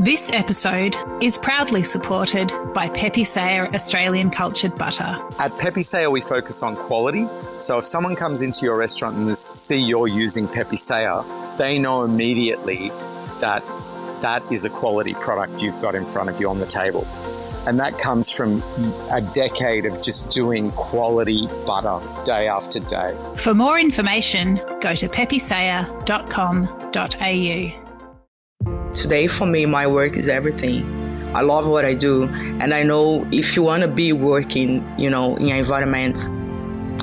This episode is proudly supported by Pepe Sayer Australian Cultured Butter. At Pepe Sayer, we focus on quality. So if someone comes into your restaurant and they see you're using Pepe Sayer, they know immediately that that is a quality product you've got in front of you on the table. And that comes from a decade of just doing quality butter day after day. For more information, go to pepesayer.com.au. Today, for me, my work is everything. I love what I do. And I know if you want to be working, in environments,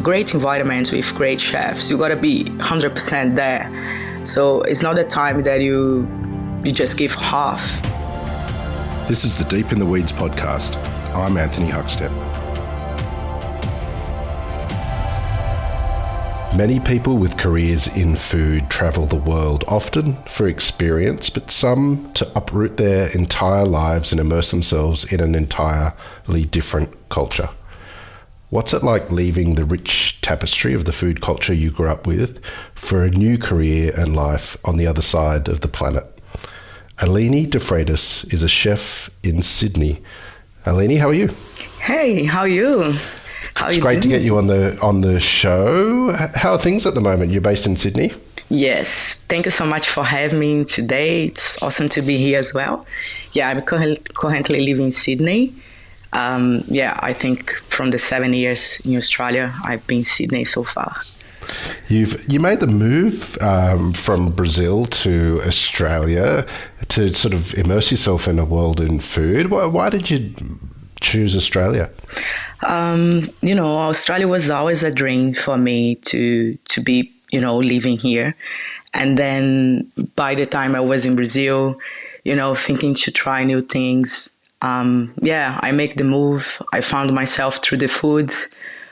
great environments with great chefs, you got to be 100% there. So it's not a time that you just give half. This is the Deep in the Weeds podcast. I'm Anthony Huckstep. Many people with careers in food travel the world, often for experience, but some to uproot their entire lives and immerse themselves in an entirely different culture. What's it like leaving the rich tapestry of the food culture you grew up with for a new career and life on the other side of the planet? Aline de Freitas is a chef in Sydney. Aline, how are you? Hey, how are you? It's great to get you on the show. How are things at the moment? You're based in Sydney? Yes. Thank you so much for having me today. It's awesome to be here as well. Yeah, I'm currently living in Sydney. I think from the 7 years in Australia, I've been in Sydney so far. You made the move from Brazil to Australia to sort of immerse yourself in a world in food. Why did you choose Australia? Australia was always a dream for me to be, living here. And then by the time I was in Brazil, thinking to try new things, I make the move. I found myself through the food.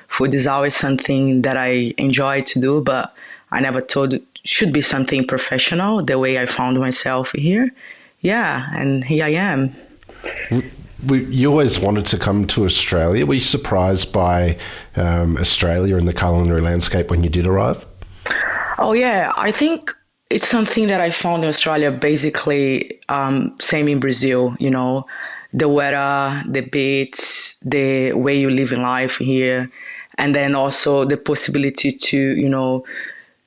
Food is always something that I enjoy to do, but I never thought it should be something professional the way I found myself here. Yeah, and here I am. You always wanted to come to Australia. Were you surprised by Australia and the culinary landscape when you did arrive? Oh, yeah. I think it's something that I found in Australia, basically same in Brazil, the weather, the beats, the way you live in life here, and then also the possibility to,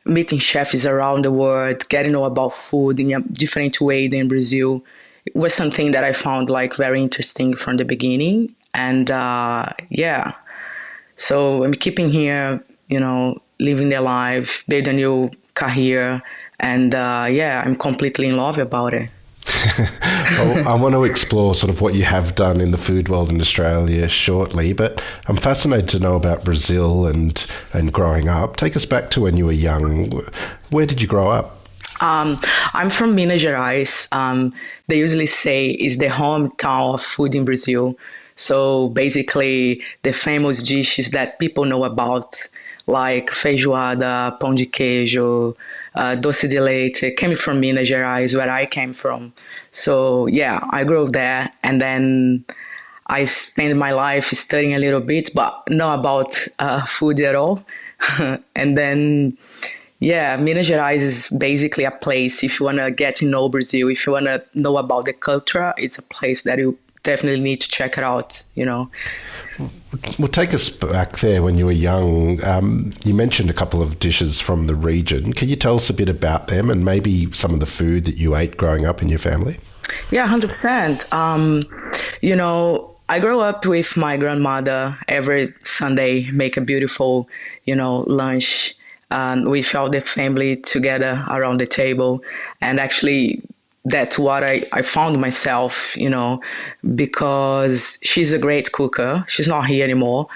meeting chefs around the world, getting to know about food in a different way than Brazil. It was something that I found very interesting from the beginning. And so I'm keeping here, living the life, building a new career. And I'm completely in love about it. Well, I want to explore sort of what you have done in the food world in Australia shortly, but I'm fascinated to know about Brazil and growing up. Take us back to when you were young. Where did you grow up? I'm from Minas Gerais. They usually say it's the hometown of food in Brazil. So basically the famous dishes that people know about, like feijoada, pão de queijo, doce de leite, came from Minas Gerais, where I came from. So yeah, I grew up there, and then I spent my life studying a little bit, but not about food at all. And then Minas Gerais is basically a place, if you want to get to know Brazil, if you want to know about the culture, it's a place that you definitely need to check it out, Well, take us back there when you were young. You mentioned a couple of dishes from the region. Can you tell us a bit about them and maybe some of the food that you ate growing up in your family? Yeah, 100%. I grew up with my grandmother every Sunday, make a beautiful, lunch. With all the family together around the table. And actually, that's what I found myself, because she's a great cooker. She's not here anymore.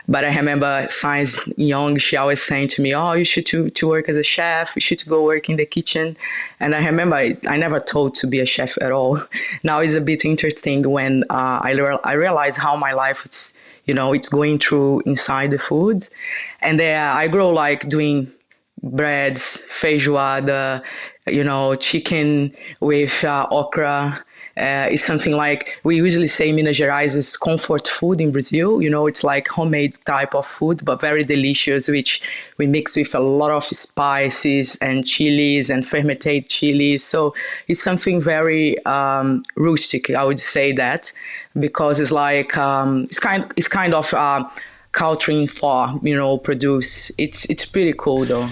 But I remember since young, she always saying to me, oh, you should to work as a chef. You should go work in the kitchen. And I remember I never thought to be a chef at all. Now it's a bit interesting when I realize how my life is, it's going through inside the food. And I grow doing breads, feijoada, chicken with okra. It's something like we usually say Minas Gerais is comfort food in Brazil. It's like homemade type of food, but very delicious, which we mix with a lot of spices and chilies and fermented chilies. So it's something very rustic, I would say that, because it's like it's kind of culturing for produce. It's pretty cool though.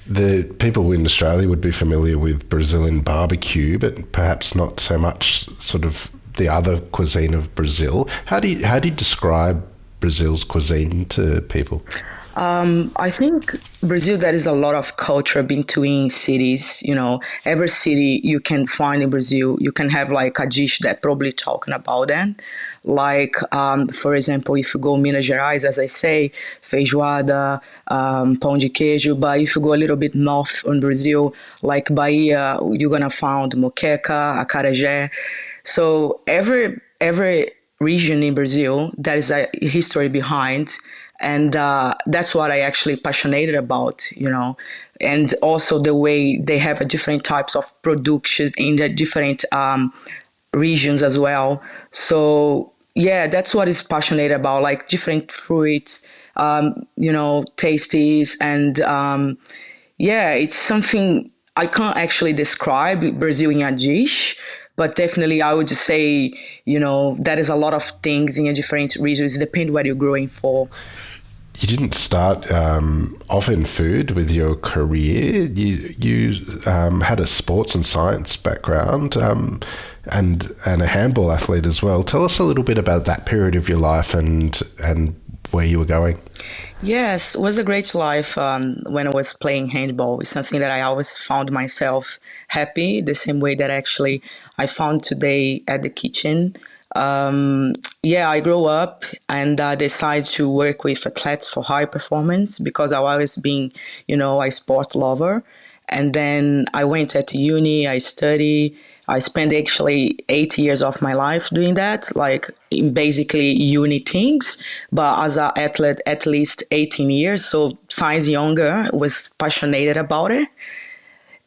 The people in Australia would be familiar with Brazilian barbecue, but perhaps not so much sort of the other cuisine of Brazil. How do you describe Brazil's cuisine to people? I think Brazil, there is a lot of culture between cities. Every city you can find in Brazil, you can have like a dish that probably talking about that. Like, for example, if you go Minas Gerais, as I say, feijoada, pão de queijo. But if you go a little bit north in Brazil, like Bahia, you're gonna find moqueca, acarajé. So every region in Brazil, there is a history behind. And that's what I actually passionate about, and also the way they have a different types of production in the different regions as well. So yeah, that's what is passionate about, like different fruits, tasties, and it's something I can't actually describe Brazil in a dish. But definitely, I would say, there is a lot of things in a different regions. Depend what you're growing for. You didn't start off in food with your career. You had a sports and science background and a handball athlete as well. Tell us a little bit about that period of your life and where you were going. Yes, it was a great life when I was playing handball. It's something that I always found myself happy, the same way that actually I found today at the kitchen. I grew up and decided to work with athletes for high performance because I've always been, a sport lover. And then I went at uni, I studied. I spent actually 8 years of my life doing that, like in basically uni things. But as an athlete, at least 18 years. So since younger, was passionate about it.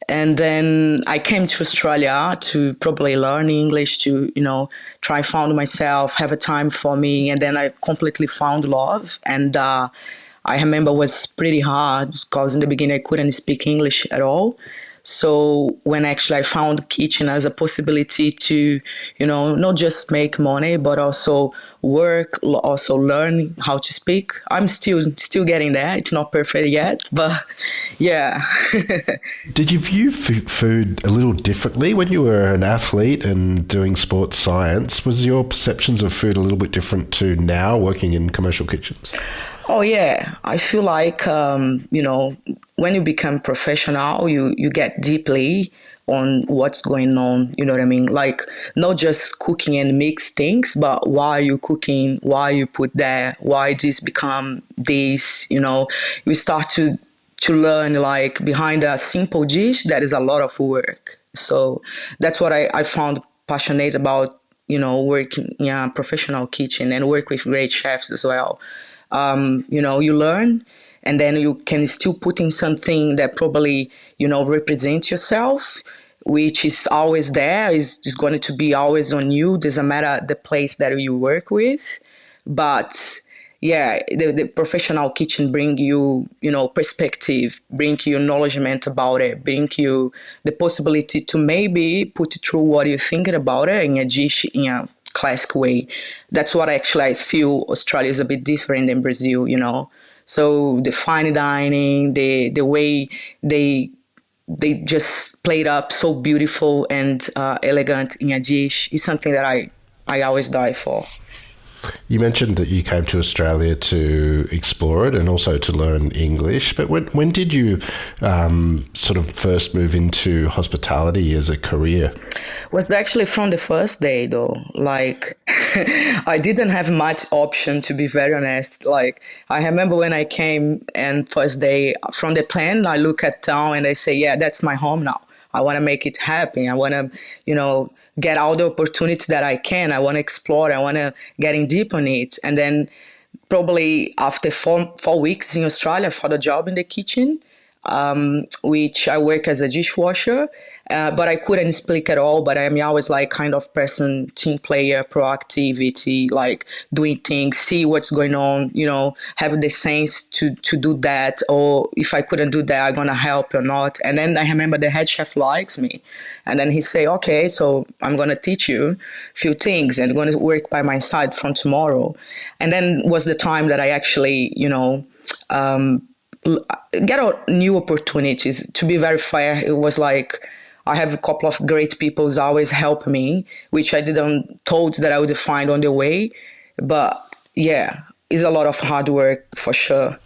And then I came to Australia to probably learn English, to, try found myself, have a time for me. And then I completely found love. And I remember it was pretty hard because in the beginning I couldn't speak English at all. So when actually I found kitchen as a possibility to, not just make money, but also work, also learn how to speak. I'm still getting there. It's not perfect yet, but yeah. Did you view food a little differently when you were an athlete and doing sports science? Was your perceptions of food a little bit different to now working in commercial kitchens? Oh, yeah. I feel like, when you become professional, you get deeply on what's going on, you know what I mean? Like, not just cooking and mix things, but why you cooking, why you put that, why this become this, You start to learn, like, behind a simple dish, that is a lot of work. So that's what I found passionate about, working in a professional kitchen and work with great chefs as well. You learn, and then you can still put in something that probably, represents yourself, which is always there, is going to be always on you. Doesn't matter the place that you work with. But yeah, the professional kitchen bring you, perspective, bring you knowledgement about it, bring you the possibility to maybe put through what you're thinking about it in a dish, in a classic way. That's what actually I feel Australia is a bit different than Brazil, So the fine dining, the way they just played up so beautiful and elegant in a dish is something that I always die for. You mentioned that you came to Australia to explore it and also to learn English, but when did you sort of first move into hospitality as a career? Was actually from the first day, though. Like, I didn't have much option, to be very honest. Like, I remember when I came and first day from the plane, I look at town and I say, yeah, that's my home now. I want to make it happen. I want to, get all the opportunities that I can. I want to explore. I want to get in deep on it. And then probably after four weeks in Australia for the job in the kitchen, which I work as a dishwasher. But I couldn't speak at all. But I'm always like kind of person, team player, proactivity, like doing things, see what's going on, have the sense to do that. Or if I couldn't do that, I'm going to help or not. And then I remember the head chef likes me. And then he say, okay, so I'm going to teach you a few things and going to work by my side from tomorrow. And then was the time that I actually, get out new opportunities. To be very fair, it was like I have a couple of great people who's always help me, which I didn't told that I would find on the way. But yeah, it's a lot of hard work for sure.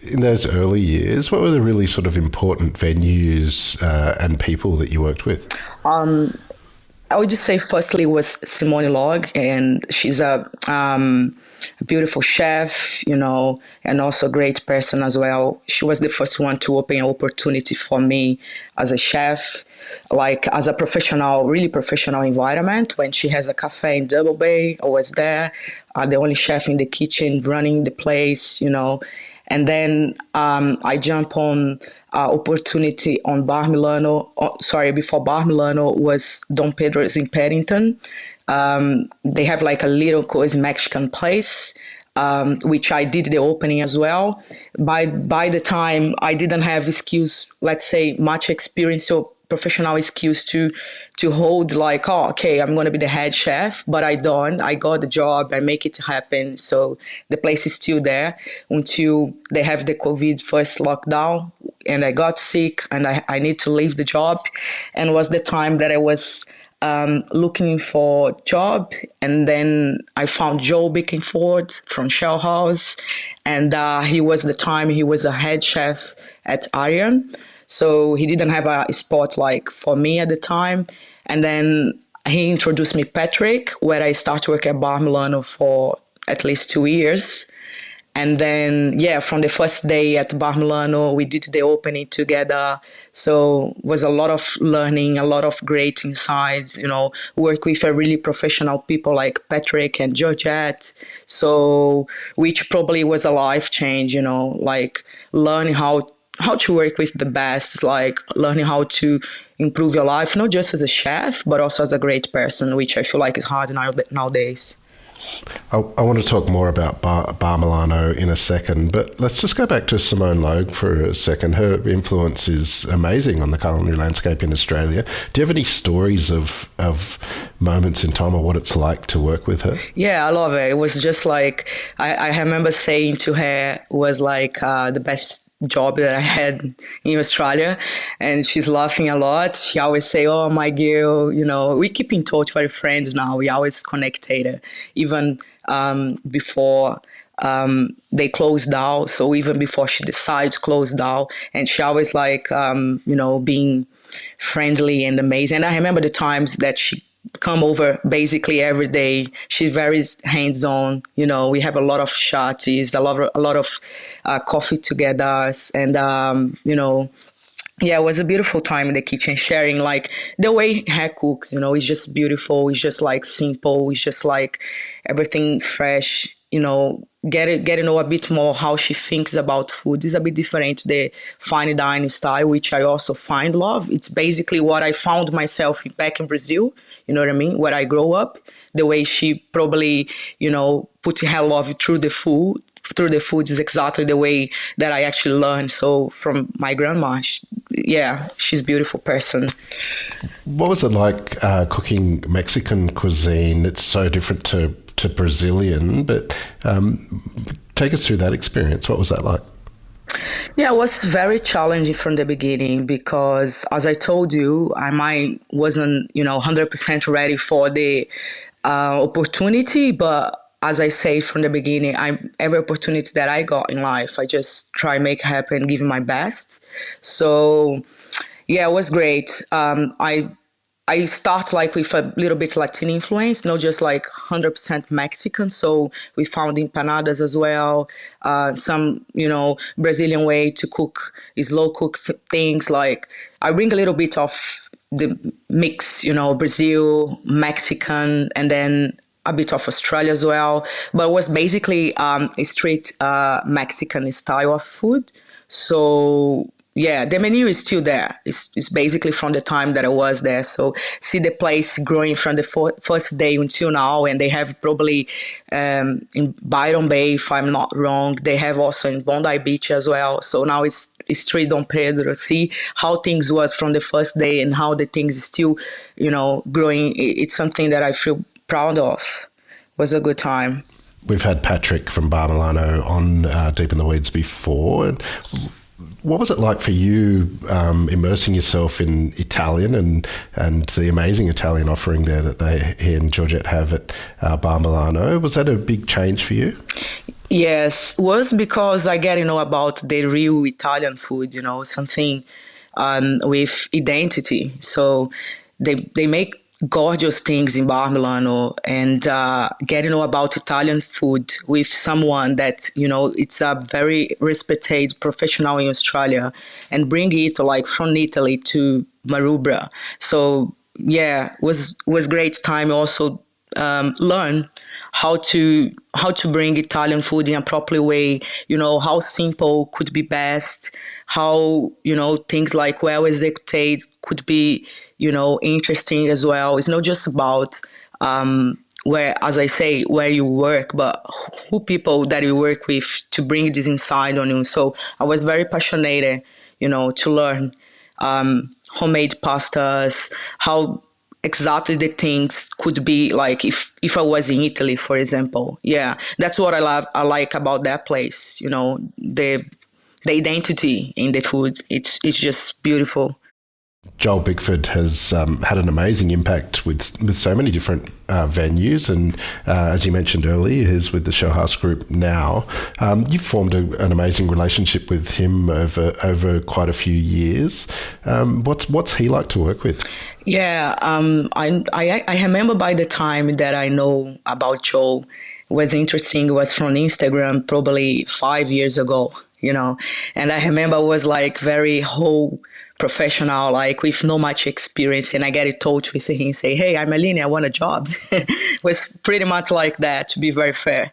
In those early years, what were the really sort of important venues and people that you worked with? I would just say firstly was Simone Locke, and she's a beautiful chef, and also a great person as well. She was the first one to open an opportunity for me as a chef, like as a professional, really professional environment. When she has a cafe in Double Bay, I was there, the only chef in the kitchen running the place, And then I jump on opportunity on Bar Milano. Before Bar Milano was Dom Pedro's in Paddington. They have like a little cozy Mexican place, which I did the opening as well. By the time I didn't have skills, let's say much experience or professional skills to hold like, oh, okay, I'm going to be the head chef, but I got the job, I make it happen. So the place is still there until they have the COVID first lockdown, and I got sick and I need to leave the job. And was the time that I was looking for a job, and then I found Joe Bickingford from Shell House, and he was a head chef at Arian. So he didn't have a spot like for me at the time. And then he introduced me Patrick, where I started working at Bar Milano for at least 2 years. And then, from the first day at Bar Milano, we did the opening together. So it was a lot of learning, a lot of great insights, work with a really professional people like Patrick and Georgette. So, which probably was a life change, like learning how to work with the best, like learning how to improve your life, not just as a chef, but also as a great person, which I feel like is hard nowadays. I want to talk more about Bar Milano in a second, but let's just go back to Simone Locke for a second. Her influence is amazing on the culinary landscape in Australia. Do you have any stories of moments in time or what it's like to work with her? Yeah, I love it. It was just like, I remember saying to her, it was like the best job that I had in Australia, and she's laughing a lot. She always say, oh, my girl, we keep in touch, very friends now. We always connected, even before they closed down. So even before she decided to close down, and she always like, being friendly and amazing. And I remember the times that she come over basically every day. She's very hands-on. We have a lot of shots, a lot of coffee together, and it was a beautiful time in the kitchen, sharing like the way her cooks. It's just beautiful. It's just like simple. It's just like everything fresh. Get to know a bit more how she thinks about food. Is a bit different, the fine dining style, which I also find love. It's basically what I found myself back in Brazil, you know what I mean, where I grew up. The way she probably, put her love through the food is exactly the way that I actually learned. So from my grandma, she's a beautiful person. What was it like cooking Mexican cuisine? It's so different to Brazilian, but take us through that experience. What was that like? Yeah, it was very challenging from the beginning because, as I told you, I wasn't 100% ready for the opportunity, but as I say from the beginning, every opportunity that I got in life, I just try make happen, give my best. So it was great. I start like with a little bit Latin influence, not just like 100% Mexican. So we found empanadas as well, some, Brazilian way to cook, slow cook things. Like I bring a little bit of the mix, Brazil, Mexican, and then a bit of Australia as well. But it was basically a straight Mexican style of food. So yeah, the menu is still there. It's basically from the time that I was there. So see the place growing from the first day until now, and they have probably in Byron Bay, if I'm not wrong. They have also in Bondi Beach as well. So now it's Street Dom Pedro. See how things was from the first day and how the things still, growing. It's something that I feel proud of. It was a good time. We've had Patrick from Bar Milano on Deep in the Weeds before. And what was it like for you immersing yourself in Italian and the amazing Italian offering there that he and Georgette have at Bar Milano? Was that a big change for you? Yes, was because I get to know about the real Italian food, something with identity. So they make gorgeous things in Bar Milano, and get to know about Italian food with someone that, it's a very respected professional in Australia, and bring it like from Italy to Maroubra. So yeah, was great time also learn how to bring Italian food in a proper way, how simple could be best, how, things like well executed could be, interesting as well. It's not just about where, as I say, where you work, but who people that you work with to bring this inside on you. So I was very passionate, to learn homemade pastas, how exactly the things could be like if I was in Italy, for example. Yeah, that's what I like about that place. The identity in the food. It's just beautiful. Joel Bickford has had an amazing impact with so many different venues, and as you mentioned earlier, he's with the Shell House Group now. You've formed an amazing relationship with him over quite a few years. What's he like to work with? Yeah, I remember by the time that I know about Joel was interesting. It was from Instagram probably 5 years ago, and I remember I was like very whole professional, like with no much experience, and I get in touch with him and say, hey, I'm Aline, I want a job. It was pretty much like that, to be very fair.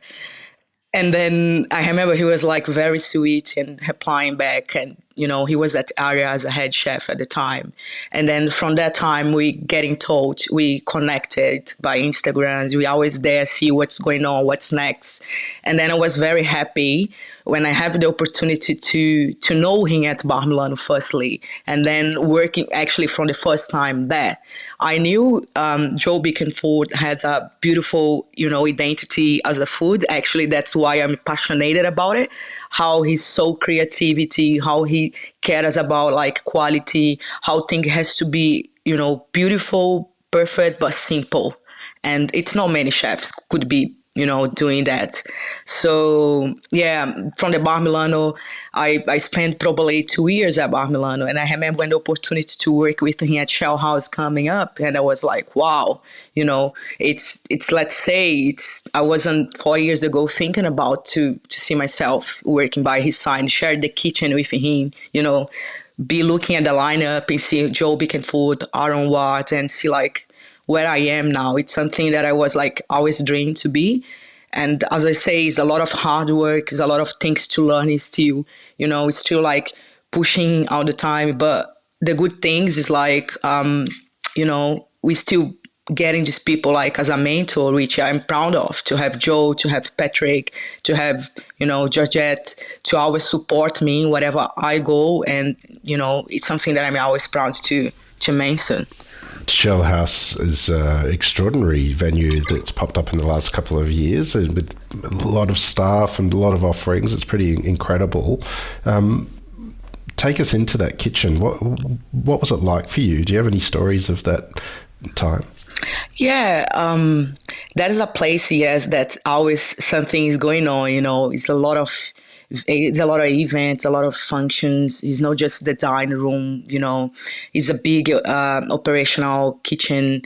And then I remember he was like very sweet and replying back, and he was at Area as a head chef at the time. And then from that time we get in touch, we connected by Instagrams, we always there see what's going on, what's next. And then I was very happy when I have the opportunity to know him at Bar Milano firstly, and then working actually from the first time there. I knew Joe Bickford had a beautiful, identity as a food. Actually, that's why I'm passionate about it. How he's so creativity, how he cares about like quality, how things has to be, beautiful, perfect, but simple. And it's not many chefs could be, doing that. So yeah, from the Bar Milano, I spent probably 2 years at Bar Milano, and I remember when the opportunity to work with him at Shell House coming up, and I was like, wow, it's let's say I wasn't 4 years ago thinking about to see myself working by his side, share the kitchen with him, be looking at the lineup and see Joe Bickford, Aaron Watt, and see like where I am now. It's something that I was like always dreamed to be. And as I say, it's a lot of hard work, it's a lot of things to learn. It's still, it's still like pushing all the time. But the good things is like, we still getting these people like as a mentor, which I'm proud of, to have Joe, to have Patrick, to have, Georgette, to always support me wherever I go. And, it's something that I'm always proud to mention. Shell House is an extraordinary venue that's popped up in the last couple of years with a lot of staff and a lot of offerings. It's pretty incredible. Take us into that kitchen. What was it like for you? Do you have any stories of that time? Yeah, that is a place, yes, that always something is going on, It's a lot of events, a lot of functions. It's not just the dining room, It's a big operational kitchen.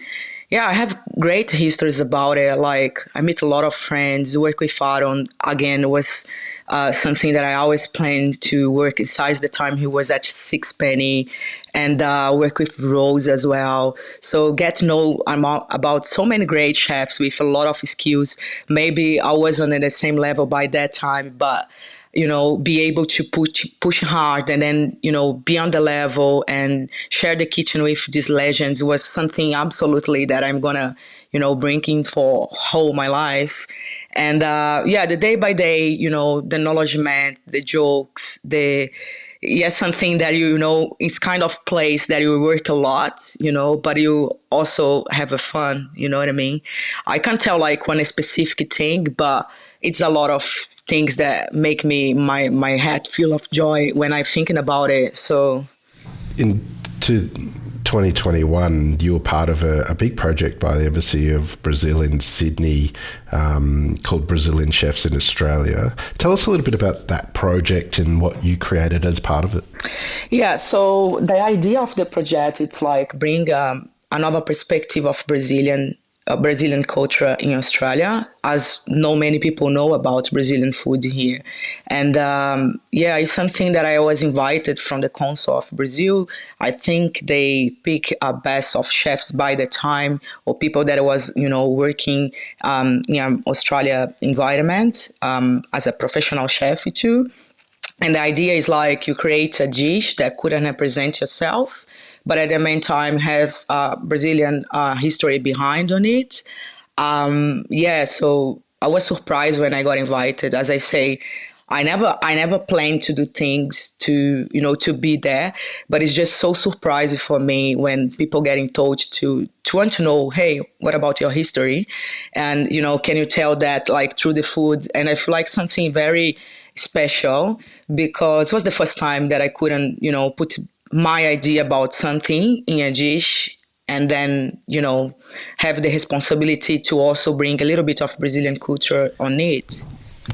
Yeah, I have great histories about it. Like, I meet a lot of friends, work with Aaron. Again, was something that I always planned to work inside the time he was at Sixpenny, and work with Rose as well. So get to know about so many great chefs with a lot of skills. Maybe I wasn't at the same level by that time, but be able to push hard and then, be on the level and share the kitchen with these legends was something absolutely that I'm gonna, bring in for whole my life. And the day by day, the acknowledgement, the jokes, something that it's kind of place that you work a lot, but you also have a fun, you know what I mean? I can't tell like one specific thing, but it's a lot of things that make me my head full of joy when I'm thinking about it. So into 2021, you were part of a big project by the Embassy of Brazil in Sydney called Brazilian Chefs in Australia. Tell us a little bit about that project and what you created as part of it. Yeah, so the idea of the project, it's like bring another perspective of Brazilian culture in Australia, as not many people know about Brazilian food here. And it's something that I was invited from the Council of Brazil. I think they pick a best of chefs by the time, or people that was, working in Australia environment as a professional chef too. And the idea is like you create a dish that couldn't represent yourself, but at the same time has Brazilian history behind on it. So I was surprised when I got invited. As I say, I never planned to do things to be there, but it's just so surprising for me when people get in touch to want to know, hey, what about your history? And, can you tell that like through the food? And I feel like something very special because it was the first time that I couldn't, put my idea about something in a dish and then, have the responsibility to also bring a little bit of Brazilian culture on it.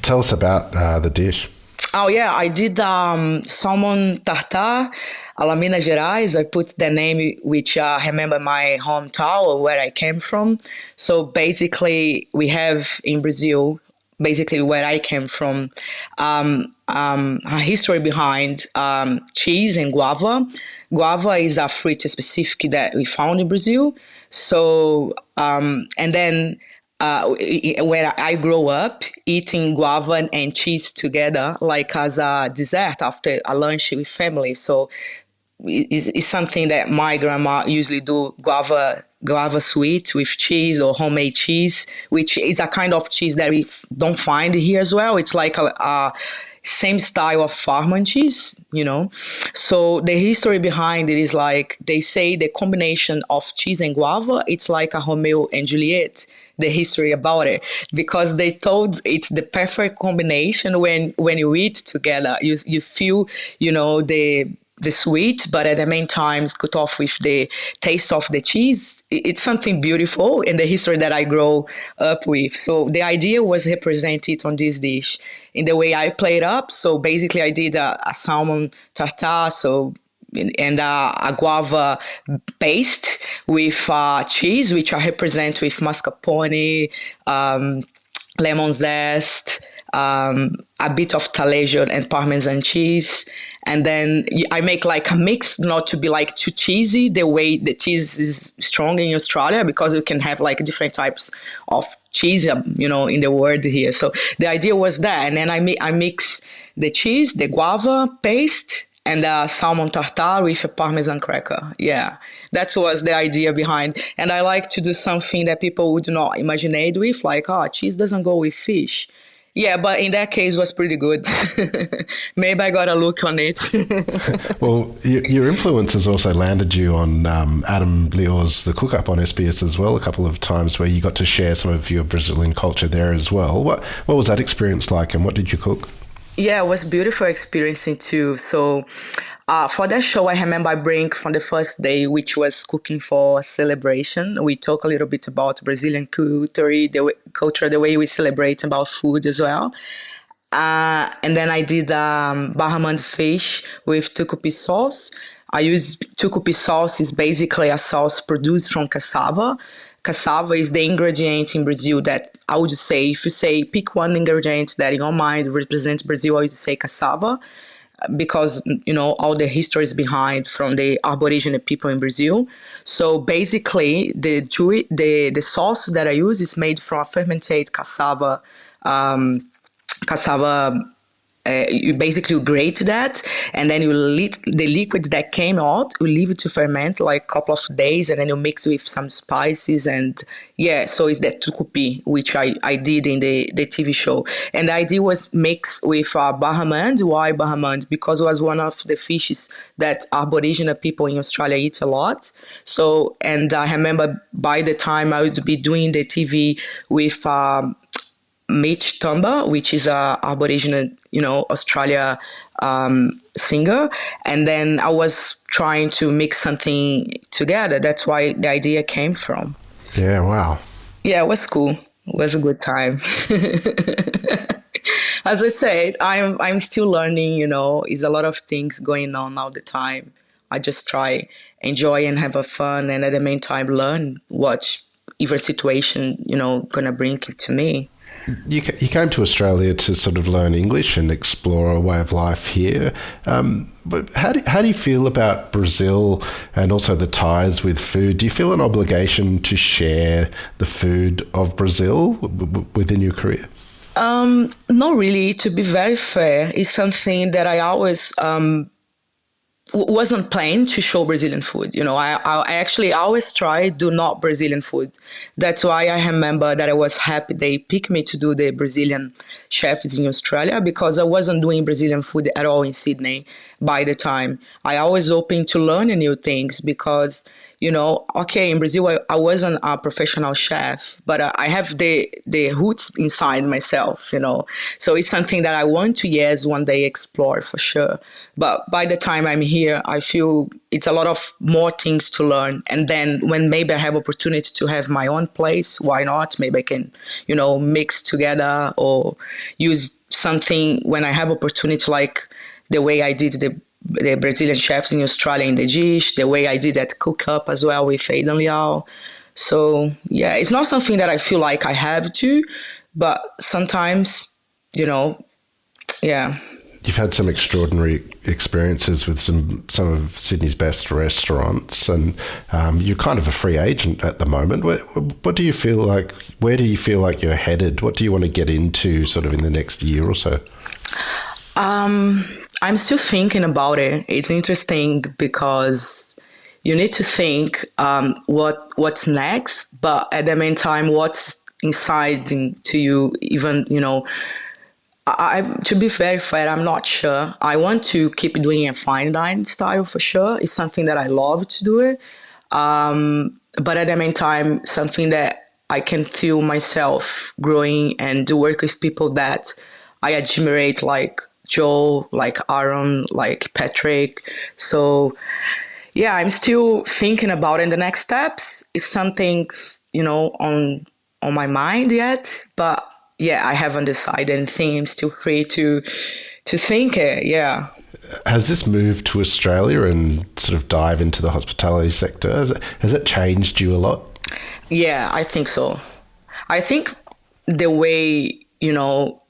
Tell us about the dish. Oh, yeah, I did salmon tartar a la Minas Gerais. I put the name which remember my hometown or where I came from. So basically, we have in Brazil, basically where I came from, a history behind cheese and guava. Guava is a fruit specific that we found in Brazil. So, and then where I grew up eating guava and cheese together, like as a dessert after a lunch with family. So it's something that my grandma usually do, guava sweet with cheese or homemade cheese, which is a kind of cheese that we don't find here as well. It's like a same style of farmer cheese, So the history behind it is like, they say the combination of cheese and guava, it's like a Romeo and Juliet, the history about it, because they told it's the perfect combination when you eat together. You feel, the sweet, but at the same time, cut off with the taste of the cheese. It's something beautiful in the history that I grew up with. So the idea was represented on this dish in the way I played up. So basically, I did a salmon tartar, and a guava paste with cheese, which I represent with mascarpone, lemon zest, a bit of taleggio and Parmesan cheese. And then I make like a mix, not to be like too cheesy, the way the cheese is strong in Australia, because you can have like different types of cheese, in the world here. So the idea was that. And then I mix the cheese, the guava paste, and salmon tartar with a Parmesan cracker. Yeah, that was the idea behind. And I like to do something that people would not imagine with, like, cheese doesn't go with fish. Yeah, but in that case, it was pretty good. Maybe I got a look on it. Well, your influence has also landed you on Adam Leor's The Cook Up on SBS as well, a couple of times where you got to share some of your Brazilian culture there as well. What was that experience like, and what did you cook? Yeah, it was a beautiful experience too. So for that show, I remember I bring from the first day, which was cooking for a celebration. We talk a little bit about Brazilian culture, the way we celebrate about food as well. And then I did barramundo fish with tucupi sauce. I use tucupi sauce is basically a sauce produced from cassava. Cassava is the ingredient in Brazil that I would say, if you say pick one ingredient that in your mind represents Brazil, I would say cassava, because, all the histories behind from the Aboriginal people in Brazil. So basically, the sauce that I use is made from fermented cassava you basically grate that, and then the liquid that came out, you leave it to ferment like a couple of days, and then you mix with some spices. And yeah, so it's that tucupi, which I did in the TV show. And the idea was mix with barramundi. Why barramundi? Because it was one of the fishes that Aboriginal people in Australia eat a lot. So, and I remember by the time I would be doing the TV with Mitch Tumba, which is a Aboriginal, Australia singer, and then I was trying to mix something together. That's why the idea came from. Yeah, wow. Yeah, it was cool. It was a good time. As I said, I'm still learning. It's a lot of things going on all the time. I just try enjoy and have a fun, and at the meantime learn what either situation gonna bring it to me. You came to Australia to sort of learn English and explore a way of life here. But how do you feel about Brazil and also the ties with food? Do you feel an obligation to share the food of Brazil within your career? Not really. To be very fair, it's something that I always wasn't planned to show Brazilian food. I actually always try do not Brazilian food. That's why I remember that I was happy they picked me to do the Brazilian chefs in Australia, because I wasn't doing Brazilian food at all in Sydney by the time. I always open to learn new things because, okay, in Brazil, I wasn't a professional chef, but I have the roots inside myself, So it's something that I want to, yes, one day explore for sure. But by the time I'm here, I feel it's a lot of more things to learn. And then when maybe I have opportunity to have my own place, why not? Maybe I can, mix together or use something when I have opportunity, like the way I did the Brazilian chefs in Australia in the dish, the way I did at Cook Up as well with Aidan Liao. So yeah, it's not something that I feel like I have to, but sometimes, yeah. You've had some extraordinary experiences with some of Sydney's best restaurants, and you're kind of a free agent at the moment. What do you feel like? Where do you feel like you're headed? What do you want to get into sort of in the next year or so? I'm still thinking about it. It's interesting because you need to think what's next, but at the meantime, what's inside to you, even, to be very fair, I'm not sure. I want to keep doing a fine dining style for sure. It's something that I love to do it. But at the meantime, something that I can feel myself growing and do work with people that I admire, like Joe, like Aaron, like Patrick. So yeah, I'm still thinking about it. And the next steps is something's, on my mind yet, but yeah, I haven't decided anything. I'm still free to think it. Yeah. Has this move to Australia and sort of dive into the hospitality sector, has it changed you a lot? Yeah, I think so. I think the way,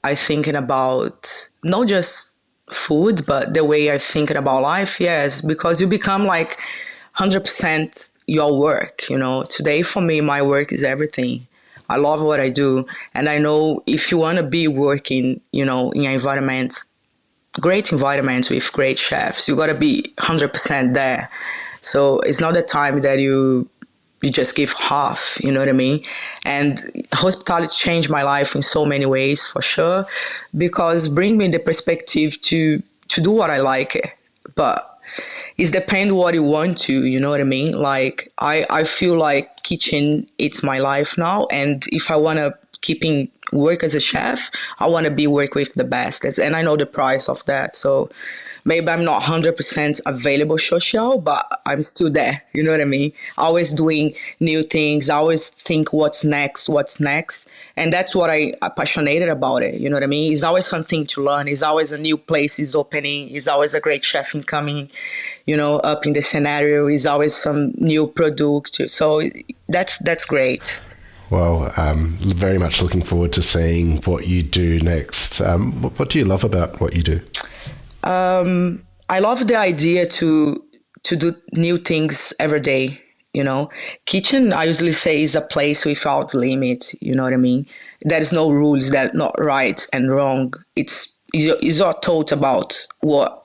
I thinking about not just food, but the way I thinking about life, yes, because you become like 100% your work, Today for me, my work is everything. I love what I do. And I know if you want to be working, in environments, great environments with great chefs, you got to be 100% there. So it's not the time that you just give half, you know what I mean? And hospitality changed my life in so many ways, for sure, because bring me the perspective to do what I like. But it depends what you want to, you know what I mean? Like, I feel like kitchen, it's my life now. And if I want to keep in work as a chef, I want to be work with the best. And I know the price of that. So maybe I'm not 100% available social, but I'm still there. You know what I mean? Always doing new things. I always think what's next. And that's what I'm passionate about it. You know what I mean? It's always something to learn. It's always a new place is opening. It's always a great chef incoming, up in the scenario. It's always some new product. So that's great. Well, very much looking forward to seeing what you do next. What do you love about what you do? I love the idea to do new things every day. Kitchen, I usually say, is a place without limit. You know what I mean? There is no rules, that not right and wrong. It's is all taught about what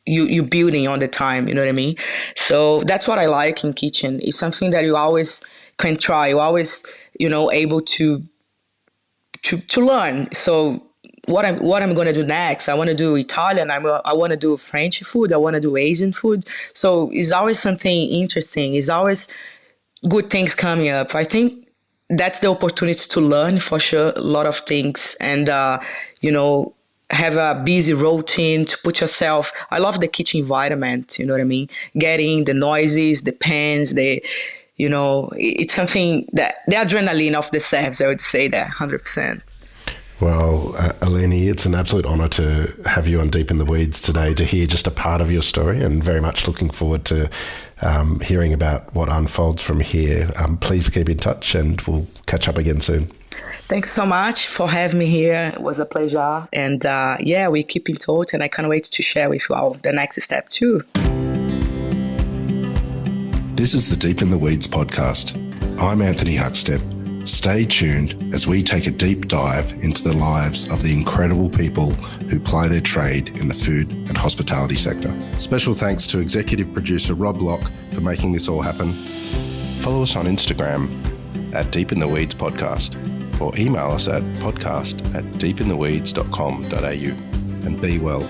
you building on the time, you know what I mean? So that's what I like in kitchen. It's something that you always can try. You always, able to learn. So what I'm going to do next? I want to do Italian. I want to do French food. I want to do Asian food. So it's always something interesting. It's always good things coming up. I think that's the opportunity to learn for sure a lot of things, and have a busy routine to put yourself. I love the kitchen environment, you know what I mean? Getting the noises, the pans, it's something that the adrenaline of the chefs, I would say that 100%. Well, Aline, it's an absolute honour to have you on Deep in the Weeds today, to hear just a part of your story, and very much looking forward to hearing about what unfolds from here. Please keep in touch and we'll catch up again soon. Thanks so much for having me here. It was a pleasure. And we keep in touch, and I can't wait to share with you all the next step too. This is the Deep in the Weeds podcast. I'm Anthony Huckstep. Stay tuned as we take a deep dive into the lives of the incredible people who ply their trade in the food and hospitality sector. Special thanks to executive producer Rob Locke for making this all happen. Follow us on Instagram at Deep in the Weeds Podcast, or email us at podcast@deepintheweeds.com.au. And be well.